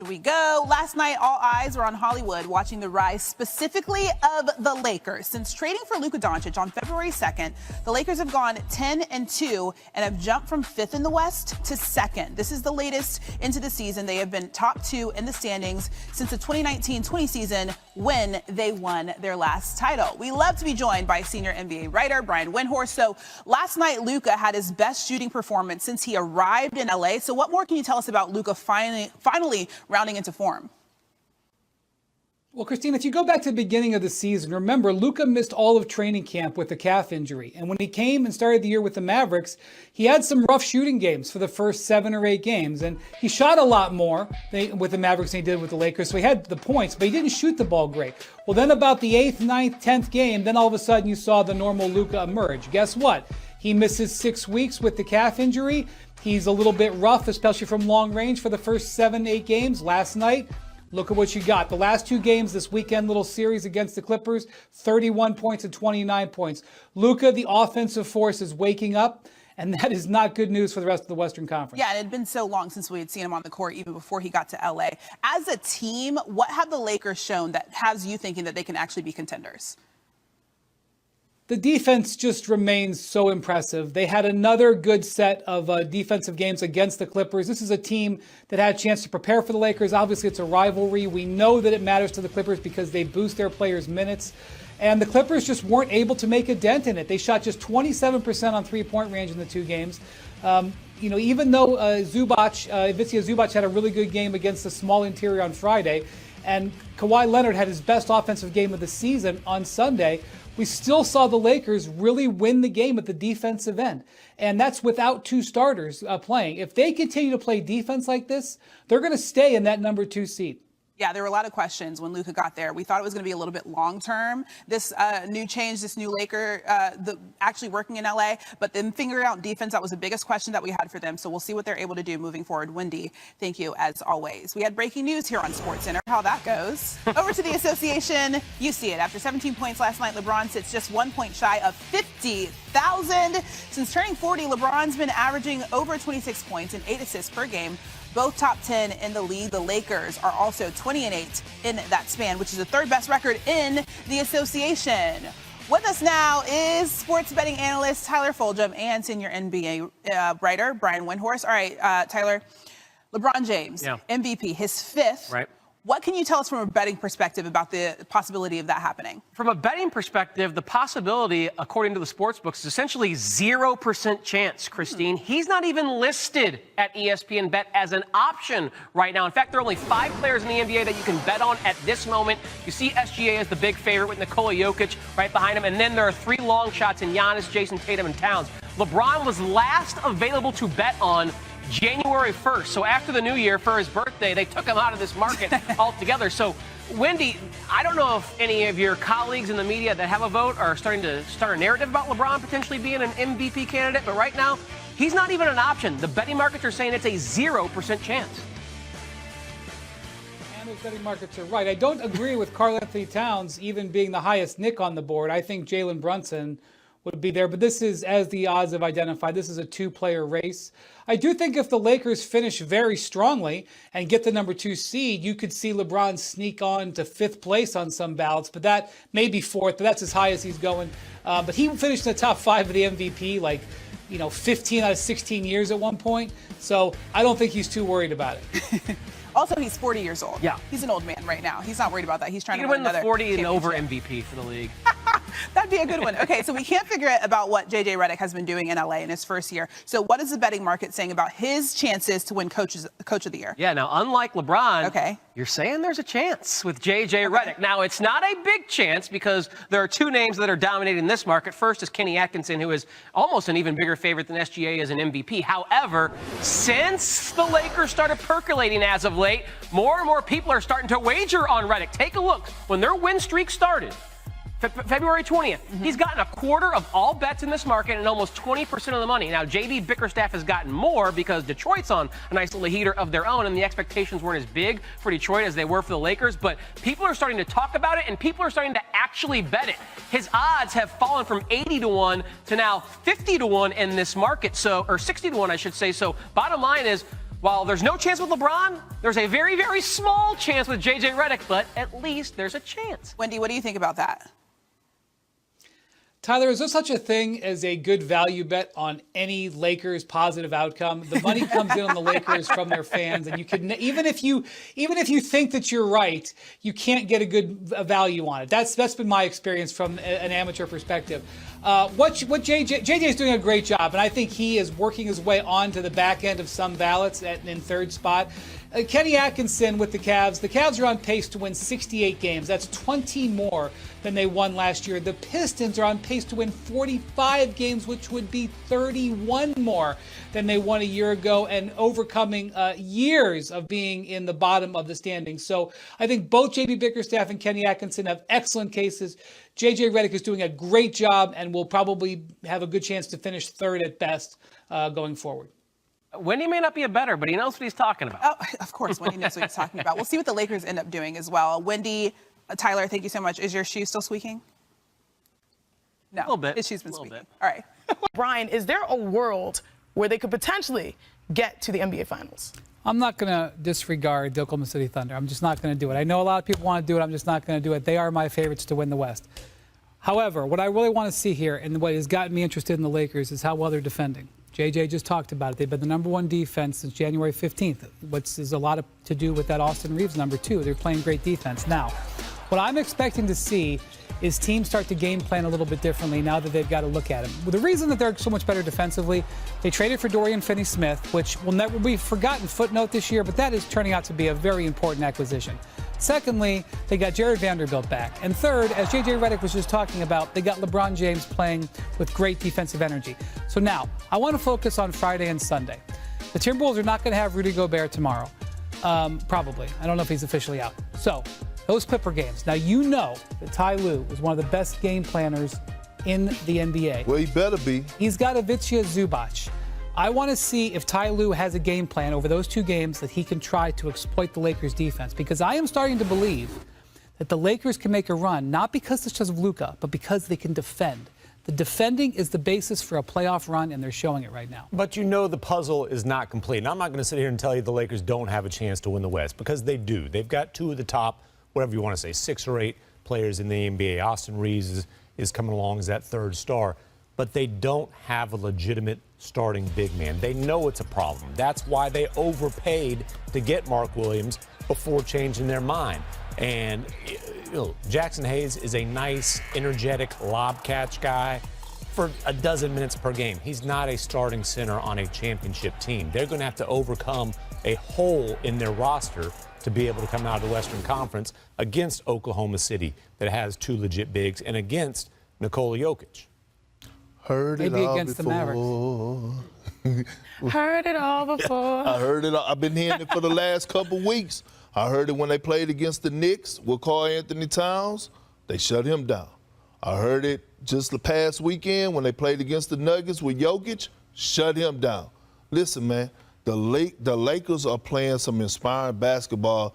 Here we go. Last night, all eyes were on Hollywood watching the rise specifically of the Lakers. Since trading for Luka Doncic on February 2nd, the Lakers have gone 10-2 and have jumped from 5th in the West to 2nd. This is the latest into the season. They have been top 2 in the standings since the 2019-20 season when they won their last title. We love to be joined by senior NBA writer Brian Windhorst. So last night, Luka had his best shooting performance since he arrived in LA. So what more can you tell us about Luka finally rounding into form? Well, Christine, if you go back to the beginning of the season, remember, Luka missed all of training camp with a calf injury. And when he came and started the year with the Mavericks, he had some rough shooting games for the first 7 or 8 games. And he shot a lot more with the Mavericks than he did with the Lakers. So he had the points, but he didn't shoot the ball great. Well, then about the 8th, 9th, 10th game, then all of a sudden you saw the normal Luka emerge. Guess what? He misses 6 weeks with the calf injury. He's a little bit rough, especially from long range for the first 7, 8 games. Last night, look at what you got. The last 2 games, this weekend little series against the Clippers, 31 points and 29 points. Luka, the offensive force, is waking up, and that is not good news for the rest of the Western Conference. Yeah, and it had been so long since we had seen him on the court, even before he got to LA. As a team, what have the Lakers shown that has you thinking that they can actually be contenders? The defense just remains so impressive. They had another good set of defensive games against the Clippers. This is a team that had a chance to prepare for the Lakers. Obviously, it's a rivalry. We know that it matters to the Clippers because they boost their players' minutes. And the Clippers just weren't able to make a dent in it. They shot just 27% on three-point range in the 2 games. Even though Ivica Zubac had a really good game against the small interior on Friday, and Kawhi Leonard had his best offensive game of the season on Sunday, we still saw the Lakers really win the game at the defensive end. And that's without 2 starters playing. If they continue to play defense like this, they're going to stay in that number 2 seed. Yeah, there were a lot of questions when Luka got there. We thought it was going to be a little bit long-term, this new change, this new Laker actually working in LA. But then figuring out defense, that was the biggest question that we had for them. So we'll see what they're able to do moving forward. Wendy, thank you as always. We had breaking news here on SportsCenter. How that goes. Over to the association. You see it. After 17 points last night, LeBron sits just 1 point shy of 50,000. Since turning 40, LeBron's been averaging over 26 points and 8 assists per game. Both top 10 in the league. The Lakers are also 20-8 in that span, which is the 3rd best record in the association. With us now is sports betting analyst Tyler Fulgham and senior NBA writer Brian Windhorst. All right, Tyler, LeBron James, MVP, his 5th. Right. What can you tell us from a betting perspective about the possibility of that happening? From a betting perspective, the possibility, according to the sports books, is essentially 0% chance, Christine. He's not even listed at ESPN Bet as an option right now. In fact, there are only 5 players in the NBA that you can bet on at this moment. You see SGA as the big favorite with Nikola Jokic right behind him. And then there are 3 long shots in Giannis, Jason Tatum, and Towns. LeBron was last available to bet on January 1st. So after the new year, for his birthday, they took him out of this market altogether. So, Wendy, I don't know if any of your colleagues in the media that have a vote are starting to start a narrative about LeBron potentially being an MVP candidate, but right now, he's not even an option. The betting markets are saying it's a 0% chance. And those betting markets are right. I don't agree with Karl Anthony Towns even being the highest Nick on the board. I think Jalen Brunson would be there, but this is, as the odds have identified, this is a 2-player race. I do think if the Lakers finish very strongly and get the number 2 seed, you could see LeBron sneak on to 5th place on some ballots, but that may be 4th, but that's as high as he's going. But he finished in the top 5 of the MVP, 15 out of 16 years at one point. So I don't think he's too worried about it. Also, he's 40 years old. Yeah. He's an old man right now. He's not worried about that. He's trying to win another the 40 and over championship. MVP for the league. That'd be a good one. Okay, so we can't figure out about what J.J. Redick has been doing in L.A. in his first year. So what is the betting market saying about his chances to win Coach of the Year? Yeah, now, unlike LeBron, you're saying there's a chance with J.J. Redick. Now, it's not a big chance because there are 2 names that are dominating this market. First is Kenny Atkinson, who is almost an even bigger favorite than SGA as an MVP. However, since the Lakers started percolating as of late, more and more people are starting to wager on Redick. Take a look. When their win streak started, February 20th, he's gotten a quarter of all bets in this market and almost 20% of the money. Now, J.B. Bickerstaff has gotten more because Detroit's on a nice little heater of their own, and the expectations weren't as big for Detroit as they were for the Lakers. But people are starting to talk about it, and people are starting to actually bet it. His odds have fallen from 80-1 to now 50-1 in this market, or 60-1, I should say. So bottom line is, While there's no chance with LeBron, there's a very, very small chance with J.J. Redick, but at least there's a chance. Wendy, what do you think about that? Tyler, is there such a thing as a good value bet on any Lakers positive outcome? The money comes in on the Lakers from their fans, and you can even if you think that you're right, you can't get a good value on it. That's been my experience from an amateur perspective. What JJ is doing a great job, and I think he is working his way onto the back end of some ballots in third spot. Kenny Atkinson with the Cavs. The Cavs are on pace to win 68 games. That's 20 more than they won last year. The Pistons are on pace to win 45 games, which would be 31 more than they won a year ago, and overcoming years of being in the bottom of the standings. So I think both J.B. Bickerstaff and Kenny Atkinson have excellent cases. J.J. Redick is doing a great job and will probably have a good chance to finish third at best going forward. Wendy may not be a bettor, but he knows what he's talking about. Oh, of course, Wendy knows what he's talking about. We'll see what the Lakers end up doing as well. Wendy, Tyler, thank you so much. Is your shoe still squeaking? No, a little bit. His shoe's been squeaking. All right. Brian, is there a world where they could potentially get to the NBA Finals? I'm not going to disregard the Oklahoma City Thunder. I'm just not going to do it. I know a lot of people want to do it. I'm just not going to do it. They are my favorites to win the West. However, what I really want to see here, and what has gotten me interested in the Lakers, is how well they're defending. JJ just talked about it. They've been the number one defense since January 15th, which is a lot to do with that Austin Reeves number 2. They're playing great defense. Now, what I'm expecting to see is teams start to game plan a little bit differently now that they've got to look at him. Well, the reason that they're so much better defensively, they traded for Dorian Finney-Smith, which will never be forgotten footnote this year, but that is turning out to be a very important acquisition. Secondly, they got Jared Vanderbilt back. And third, as J.J. Redick was just talking about, they got LeBron James playing with great defensive energy. So now, I want to focus on Friday and Sunday. The Timberwolves are not going to have Rudy Gobert tomorrow. Probably. I don't know if he's officially out. So, those Clipper games. Now, you know that Ty Lue is one of the best game planners in the NBA. Well, he better be. He's got Ivica Zubac. I want to see if Ty Lue has a game plan over those two games that he can try to exploit the Lakers' defense, because I am starting to believe that the Lakers can make a run, not because it's just of Luka, but because they can defend. The defending is the basis for a playoff run, and they're showing it right now. But you know the puzzle is not complete. And I'm not going to sit here and tell you the Lakers don't have a chance to win the West, because they do. They've got two of the top, whatever you want to say, 6 or 8 players in the NBA. Austin Reeves is coming along as that third star. But they don't have a legitimate starting big man. They know it's a problem. That's why they overpaid to get Mark Williams before changing their mind. And Jackson Hayes is a nice, energetic lob catch guy for a dozen minutes per game. He's not a starting center on a championship team. They're going to have to overcome a hole in their roster to be able to come out of the Western Conference against Oklahoma City that has 2 legit bigs and against Nikola Jokic. Heard it Maybe all against before. the Mavericks. Heard it all before. I heard it all. I've been hearing it for the last couple weeks. I heard it when they played against the Knicks with Karl Anthony Towns. They shut him down. I heard it just the past weekend when they played against the Nuggets with Jokic. Shut him down. Listen, man, the Lakers are playing some inspiring basketball